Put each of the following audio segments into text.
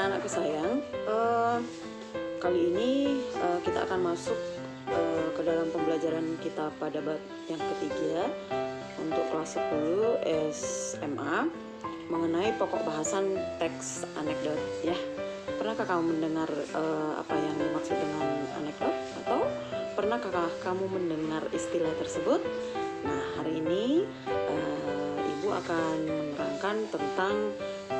anak-anakku sayang, kali ini kita akan masuk ke dalam pembelajaran kita pada bab yang ketiga untuk kelas 10 SMA mengenai pokok bahasan teks anekdot ya. Pernahkah kamu mendengar apa yang dimaksud dengan anekdot? Atau pernahkah kamu mendengar istilah tersebut? Nah, hari ini Ibu akan menerangkan tentang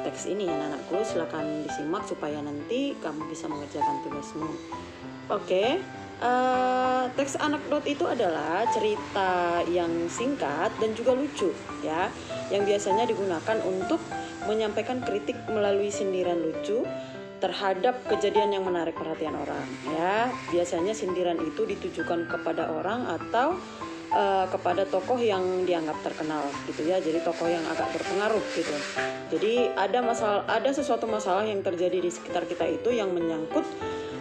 teks ini ya anakku. Silakan disimak supaya nanti kamu bisa mengerjakan tugasmu. Oke. Teks anekdot itu adalah cerita yang singkat dan juga lucu ya, yang biasanya digunakan untuk menyampaikan kritik melalui sindiran lucu terhadap kejadian yang menarik perhatian orang ya. Biasanya sindiran itu ditujukan kepada orang atau kepada tokoh yang dianggap terkenal gitu ya. Jadi tokoh yang agak berpengaruh gitu. Jadi ada sesuatu masalah yang terjadi di sekitar kita itu yang menyangkut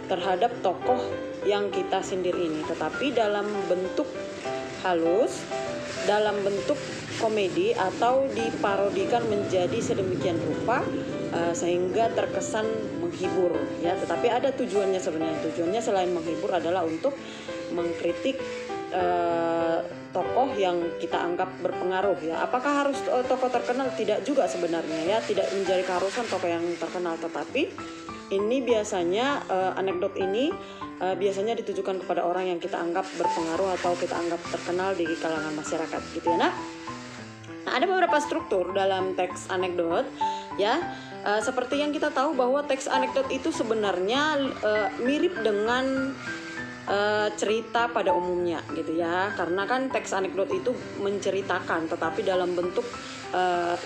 terhadap tokoh yang kita sindir ini, tetapi dalam bentuk halus, dalam bentuk komedi atau diparodikan menjadi sedemikian rupa sehingga terkesan menghibur ya. Tetapi ada tujuannya sebenarnya. Tujuannya selain menghibur adalah untuk mengkritik tokoh yang kita anggap berpengaruh ya. Apakah harus tokoh terkenal? Tidak juga sebenarnya ya. Tidak menjadi keharusan tokoh yang terkenal, tetapi ini biasanya anekdot ini biasanya ditujukan kepada orang yang kita anggap berpengaruh atau kita anggap terkenal di kalangan masyarakat gitu ya nak. Nah, ada beberapa struktur dalam teks anekdot ya. Seperti yang kita tahu bahwa teks anekdot itu sebenarnya mirip dengan cerita pada umumnya gitu ya, karena kan teks anekdot itu menceritakan tetapi dalam bentuk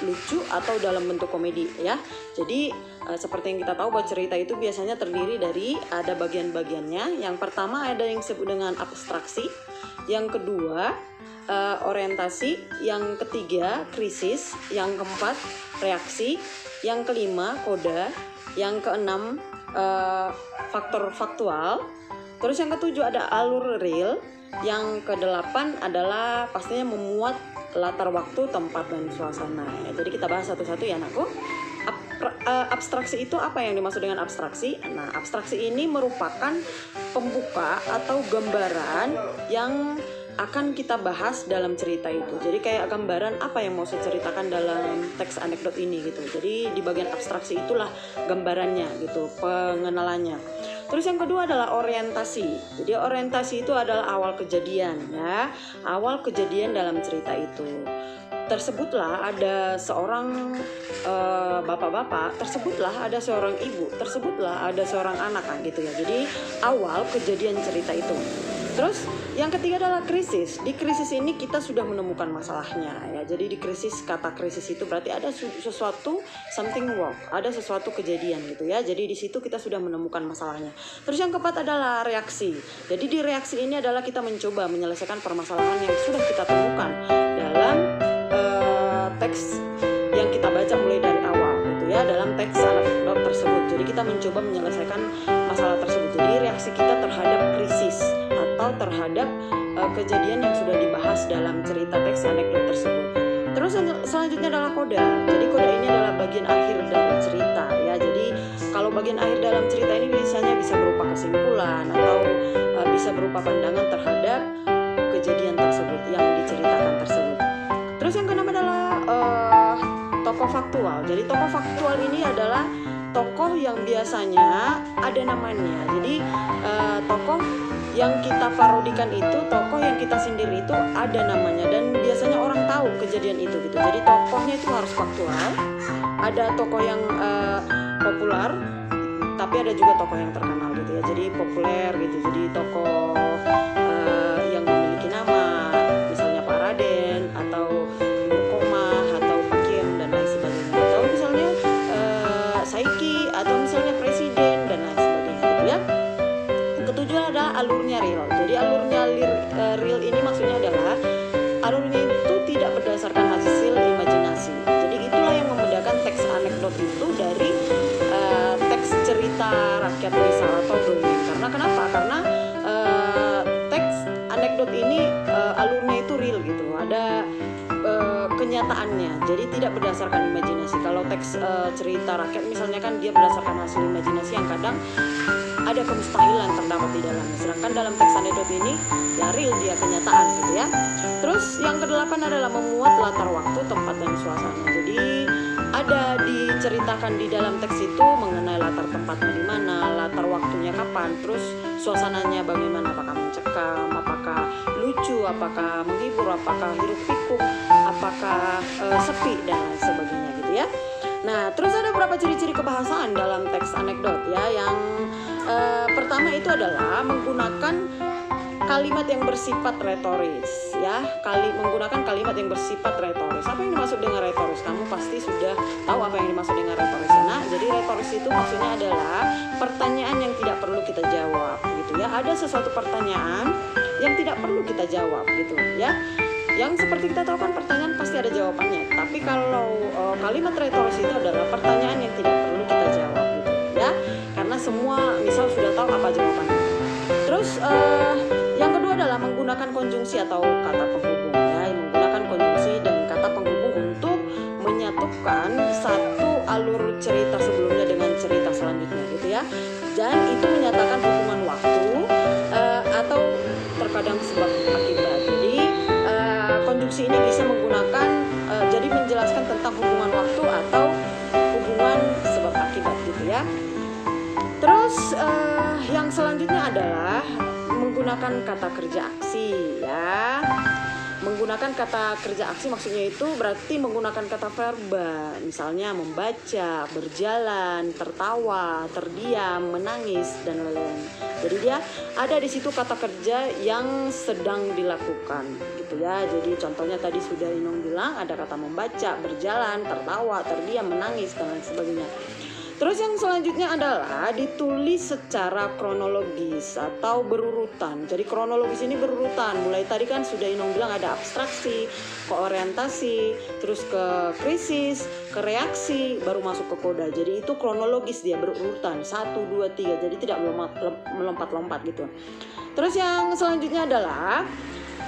lucu atau dalam bentuk komedi ya. Jadi seperti yang kita tahu bahwa cerita itu biasanya terdiri dari ada bagian-bagiannya. Yang pertama ada yang disebut dengan abstraksi, yang kedua orientasi, yang ketiga krisis, yang keempat reaksi, yang kelima koda, yang keenam faktor faktual. Terus yang ketujuh ada alur real, yang kedelapan adalah pastinya memuat latar waktu, tempat, dan suasana ya. Jadi kita bahas satu-satu ya anakku. Abstraksi itu apa yang dimaksud dengan abstraksi? Nah, abstraksi ini merupakan pembuka atau gambaran yang akan kita bahas dalam cerita itu. Jadi kayak gambaran apa yang mau saya ceritakan dalam teks anekdot ini gitu. Jadi di bagian abstraksi itulah gambarannya gitu, pengenalannya. Terus yang kedua adalah orientasi. Jadi orientasi itu adalah awal kejadian ya. Awal kejadian dalam cerita itu. Tersebutlah ada seorang bapak-bapak, tersebutlah ada seorang ibu, tersebutlah ada seorang anak kan gitu ya. Jadi awal kejadian cerita itu. Terus yang ketiga adalah krisis. Di krisis ini kita sudah menemukan masalahnya ya. Jadi di krisis, kata krisis itu berarti ada sesuatu, something wrong, ada sesuatu kejadian gitu ya. Jadi di situ kita sudah menemukan masalahnya. Terus yang keempat adalah reaksi. Jadi di reaksi ini adalah kita mencoba menyelesaikan permasalahan yang sudah kita temukan dalam teks yang kita baca mulai dari awal gitu ya, dalam teks anekdot tersebut. Jadi kita mencoba menyelesaikan masalah tersebut. Jadi reaksi kita terhadap krisis atau terhadap kejadian yang sudah dibahas dalam cerita teks anekdot tersebut. Terus yang selanjutnya adalah koda. Jadi koda ini adalah bagian akhir dari cerita ya. Jadi kalau bagian akhir dalam cerita ini biasanya bisa berupa kesimpulan atau bisa berupa pandangan terhadap kejadian tersebut yang diceritakan tersebut. Terus yang keenam adalah tokoh faktual. Jadi tokoh faktual ini adalah tokoh yang biasanya ada namanya. Jadi tokoh yang kita parodikan itu, tokoh yang kita sindir itu ada namanya dan biasanya orang tahu kejadian itu gitu. Jadi tokohnya itu harus faktual. Ada tokoh yang populer, tapi ada juga tokoh yang terkenal gitu ya. Jadi populer gitu. Jadi tokoh yang memiliki nama, misalnya Pak Raden atau Nurkomah atau Pak Kim dan lain sebagainya. Atau misalnya Saiki atau misalnya presiden dan lain sebagainya gitu ya. Ketujuh adalah alurnya real. Jadi alurnya real ini maksudnya adalah alurnya itu tidak berdasarkan hasil imajinasi. Jadi itulah yang membedakan teks anekdot itu dari teks cerita rakyat misal atau dongeng. Karena kenapa? Karena berdasarkan imajinasi. Kalau teks cerita rakyat misalnya kan dia berdasarkan hasil imajinasi yang kadang ada kemustahilan terdapat di dalamnya. Sedangkan dalam teks anekdot ini ya real, dia kenyataan gitu ya. Terus yang kedelapan adalah memuat latar waktu, tempat dan suasana. Jadi ada diceritakan di dalam teks itu mengenai latar tempatnya di mana, latar waktunya kapan, terus suasananya bagaimana, apakah mencekam, apakah lucu, apakah menghibur, apakah hiruk pikuk, apakah sepi dan lain sebagainya gitu ya. Nah, terus ada beberapa ciri-ciri kebahasaan dalam teks anekdot ya. Yang pertama itu adalah menggunakan kalimat yang bersifat retoris ya, menggunakan kalimat yang bersifat retoris. Apa yang dimaksud dengan retoris? Kamu pasti sudah tahu apa yang dimaksud dengan retoris ya. Nah, jadi retoris itu maksudnya adalah pertanyaan yang tidak perlu kita jawab gitu ya. Ada sesuatu pertanyaan yang tidak perlu kita jawab gitu ya. Yang seperti kita tahu kan pertanyaan pasti ada jawabannya. Tapi kalau kalimat retoris itu adalah pertanyaan yang tidak perlu kita jawab gitu ya. Karena semua misal sudah tahu apa jawabannya. Terus yang kedua adalah menggunakan konjungsi atau kata penghubung ya. Menggunakan konjungsi dan kata penghubung untuk menyatukan satu alur cerita sebelumnya dengan cerita selanjutnya gitu ya. Dan itu menyatakan hubungan waktu atau terkadang sebab akibat. Jadi konjungsi ini bisa menggunakan jadi menjelaskan tentang hubungan waktu atau hubungan sebab akibat gitu ya. Terus yang selanjutnya adalah menggunakan kata kerja aksi ya. Menggunakan kata kerja aksi maksudnya itu berarti menggunakan kata verba. Misalnya membaca, berjalan, tertawa, terdiam, menangis dan lain-lain. Jadi dia ada di situ kata kerja yang sedang dilakukan gitu ya. Jadi contohnya tadi sudah Inong bilang ada kata membaca, berjalan, tertawa, terdiam, menangis dan lain sebagainya. Terus yang selanjutnya adalah ditulis secara kronologis atau berurutan. Jadi kronologis ini berurutan. Mulai tadi kan sudah Inong bilang ada abstraksi, keorientasi, terus ke krisis, ke reaksi, baru masuk ke koda. Jadi itu kronologis, dia berurutan 1, 2, 3. Jadi tidak melompat-lompat gitu. Terus yang selanjutnya adalah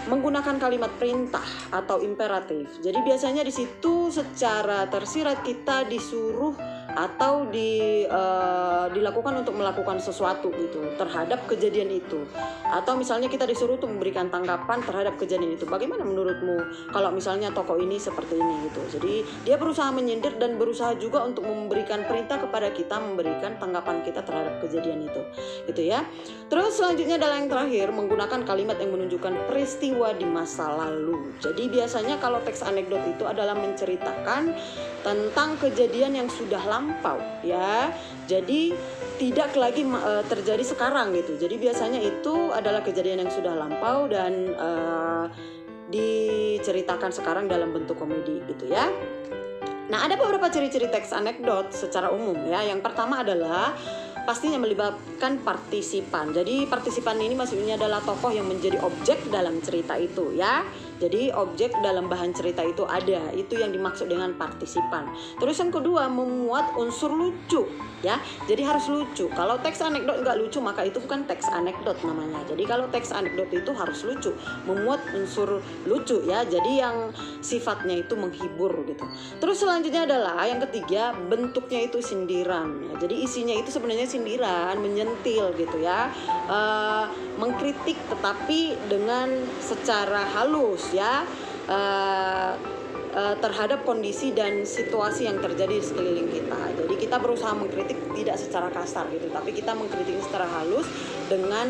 menggunakan kalimat perintah atau imperatif. Jadi biasanya di situ secara tersirat kita disuruh atau dilakukan untuk melakukan sesuatu gitu terhadap kejadian itu. Atau misalnya kita disuruh untuk memberikan tanggapan terhadap kejadian itu. Bagaimana menurutmu kalau misalnya tokoh ini seperti ini gitu. Jadi dia berusaha menyindir dan berusaha juga untuk memberikan perintah kepada kita, memberikan tanggapan kita terhadap kejadian itu. Gitu ya. Terus selanjutnya adalah yang terakhir, menggunakan kalimat yang menunjukkan peristiwa di masa lalu. Jadi biasanya kalau teks anekdot itu adalah menceritakan tentang kejadian yang sudah lampau ya. Jadi tidak lagi terjadi sekarang gitu. Jadi biasanya itu adalah kejadian yang sudah lampau dan diceritakan sekarang dalam bentuk komedi gitu ya. Nah, ada beberapa ciri-ciri teks anekdot secara umum ya. Yang pertama adalah pastinya melibatkan partisipan. Jadi partisipan ini maksudnya adalah tokoh yang menjadi objek dalam cerita itu ya. Jadi objek dalam bahan cerita itu ada, itu yang dimaksud dengan partisipan. Terus yang kedua, memuat unsur lucu ya. Jadi harus lucu. Kalau teks anekdot nggak lucu maka itu bukan teks anekdot namanya. Jadi kalau teks anekdot itu harus lucu, memuat unsur lucu ya. Jadi yang sifatnya itu menghibur gitu. Terus selanjutnya adalah yang ketiga, bentuknya itu sindiran ya. Jadi isinya itu sebenarnya sindiran, menyentil gitu ya. Mengkritik tetapi dengan secara halus ya, terhadap kondisi dan situasi yang terjadi di sekeliling kita. Jadi kita berusaha mengkritik tidak secara kasar gitu, tapi kita mengkritik secara halus dengan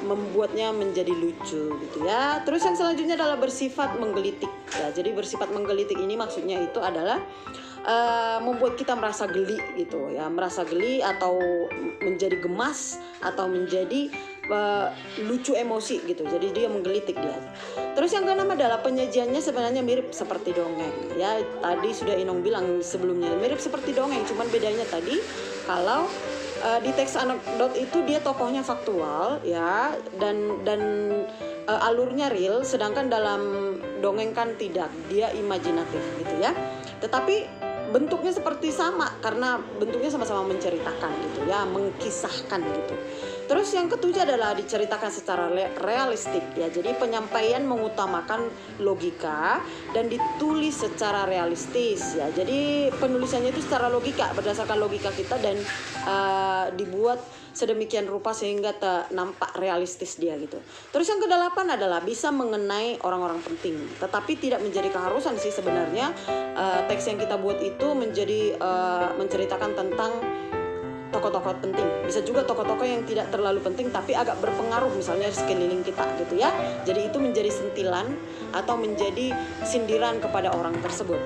membuatnya menjadi lucu gitu ya. Terus yang selanjutnya adalah bersifat menggelitik ya. Jadi bersifat menggelitik ini maksudnya itu adalah membuat kita merasa geli gitu ya, merasa geli atau menjadi gemas atau menjadi lucu emosi gitu. Jadi dia menggelitik dia. Terus yang keenam adalah penyajiannya sebenarnya mirip seperti dongeng ya. Tadi sudah Inong bilang sebelumnya mirip seperti dongeng, cuman bedanya tadi kalau di teks anekdot itu dia tokohnya faktual ya, dan alurnya real, sedangkan dalam dongeng kan tidak, dia imajinatif gitu ya. Tetapi bentuknya seperti sama karena bentuknya sama-sama menceritakan gitu ya, mengkisahkan gitu. Terus yang ketujuh adalah diceritakan secara realistik ya. Jadi penyampaian mengutamakan logika dan ditulis secara realistis ya. Jadi penulisannya itu secara logika, berdasarkan logika kita dan dibuat sedemikian rupa sehingga nampak realistis dia gitu. Terus yang kedelapan adalah bisa mengenai orang-orang penting, tetapi tidak menjadi keharusan sih sebenarnya. Teks yang kita buat itu menjadi menceritakan tentang tokoh-tokoh penting, bisa juga tokoh-tokoh yang tidak terlalu penting tapi agak berpengaruh misalnya di sekeliling kita gitu ya. Jadi itu menjadi sentilan atau menjadi sindiran kepada orang tersebut.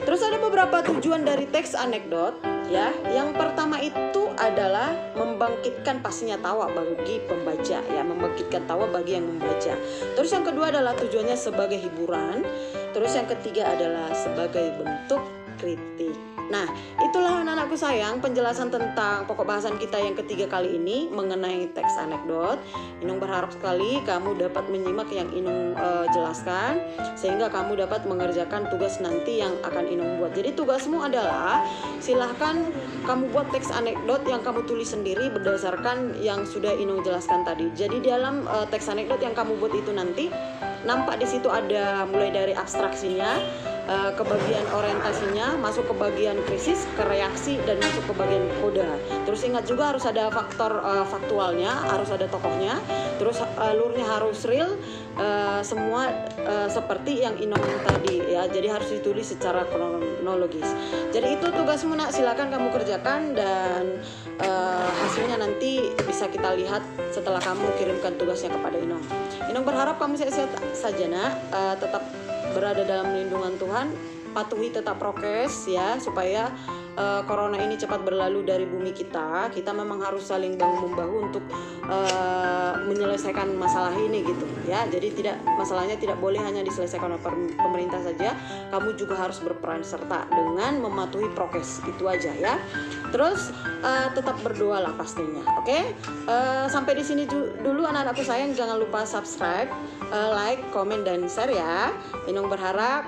Terus ada beberapa tujuan dari teks anekdot ya. Yang pertama itu adalah membangkitkan pastinya tawa bagi pembaca ya, membangkitkan tawa bagi yang membaca. Terus yang kedua adalah tujuannya sebagai hiburan. Terus yang ketiga adalah sebagai bentuk kritik. Nah, itulah anak-anakku sayang penjelasan tentang pokok bahasan kita yang ketiga kali ini mengenai teks anekdot. Inung berharap sekali kamu dapat menyimak yang Inung jelaskan sehingga kamu dapat mengerjakan tugas nanti yang akan Inung buat. Jadi tugasmu adalah silahkan kamu buat teks anekdot yang kamu tulis sendiri berdasarkan yang sudah Inung jelaskan tadi. Jadi dalam teks anekdot yang kamu buat itu nanti nampak di situ ada mulai dari abstraksinya, ke bagian orientasinya, masuk ke bagian krisis, ke reaksi, dan masuk ke bagian koda. Terus ingat juga harus ada faktor faktualnya, harus ada tokohnya, terus alurnya harus real, semua seperti yang Inong tadi ya. Jadi harus ditulis secara kronologis. Jadi itu tugasmu nak, silakan kamu kerjakan dan hasilnya nanti bisa kita lihat setelah kamu kirimkan tugasnya kepada Inong. Inong berharap kamu sehat-sehat saja nak, tetap berada dalam lindungan Tuhan, patuhi tetap prokes ya supaya corona ini cepat berlalu dari bumi kita. Kita memang harus saling bahu-membahu untuk menyelesaikan masalah ini gitu ya. Jadi masalahnya tidak boleh hanya diselesaikan oleh pemerintah saja, kamu juga harus berperan serta dengan mematuhi prokes, itu aja ya. Terus tetap berdoa lah pastinya. Oke? Sampai di sini dulu anak-anakku sayang, jangan lupa subscribe, like, komen, dan share ya. Inong berharap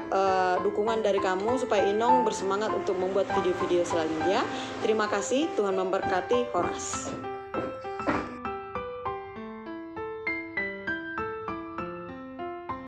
dukungan dari kamu supaya Inong bersemangat untuk membuat video-video selanjutnya. Terima kasih, Tuhan memberkati. Horas.